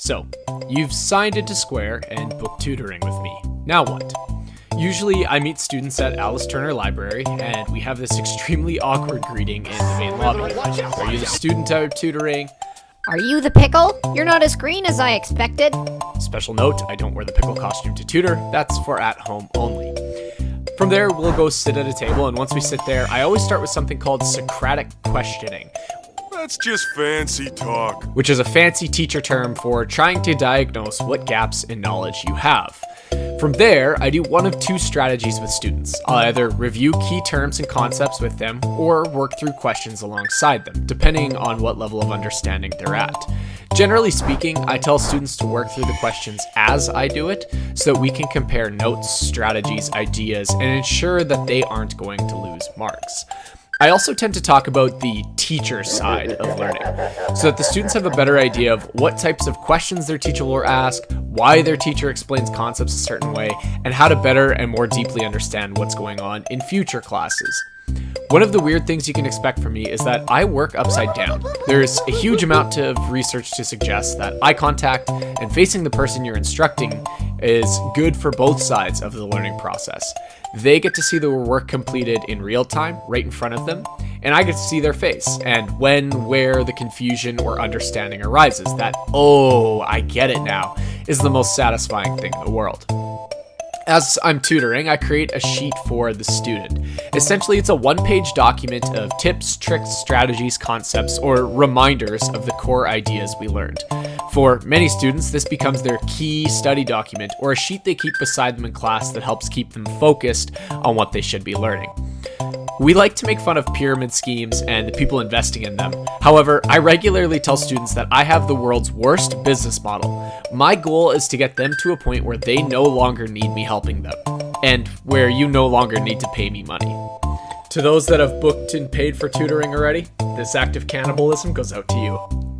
So, you've signed into Square and booked tutoring with me. Now what? Usually, I meet students at Alice Turner Library, and we have this extremely awkward greeting in the main lobby. Are you the student out tutoring? Are you the Pickle? You're not as green as I expected. Special note, I don't wear the pickle costume to tutor. That's for at home only. From there, we'll go sit at a table, and once we sit there, I always start with something called Socratic questioning. That's just fancy talk. Which is a fancy teacher term for trying to diagnose what gaps in knowledge you have. From there, I do one of two strategies with students. I'll either review key terms and concepts with them or work through questions alongside them, depending on what level of understanding they're at. Generally speaking, I tell students to work through the questions as I do it so that we can compare notes, strategies, ideas, and ensure that they aren't going to lose marks. I also tend to talk about the teacher side of learning so that the students have a better idea of what types of questions their teacher will ask, why their teacher explains concepts a certain way, and how to better and more deeply understand what's going on in future classes. One of the weird things you can expect from me is that I work upside down. There's a huge amount of research to suggest that eye contact and facing the person you're instructing is good for both sides of the learning process. They get to see their work completed in real time, right in front of them, and I get to see their face and where the confusion or understanding arises. That, oh, I get it now, is the most satisfying thing in the world. As I'm tutoring, I create a sheet for the student. Essentially, it's a one-page document of tips, tricks, strategies, concepts, or reminders of the core ideas we learned. For many students, this becomes their key study document or a sheet they keep beside them in class that helps keep them focused on what they should be learning. We like to make fun of pyramid schemes and the people investing in them. However, I regularly tell students that I have the world's worst business model. My goal is to get them to a point where they no longer need me helping them, and where you no longer need to pay me money. To those that have booked and paid for tutoring already, this act of cannibalism goes out to you.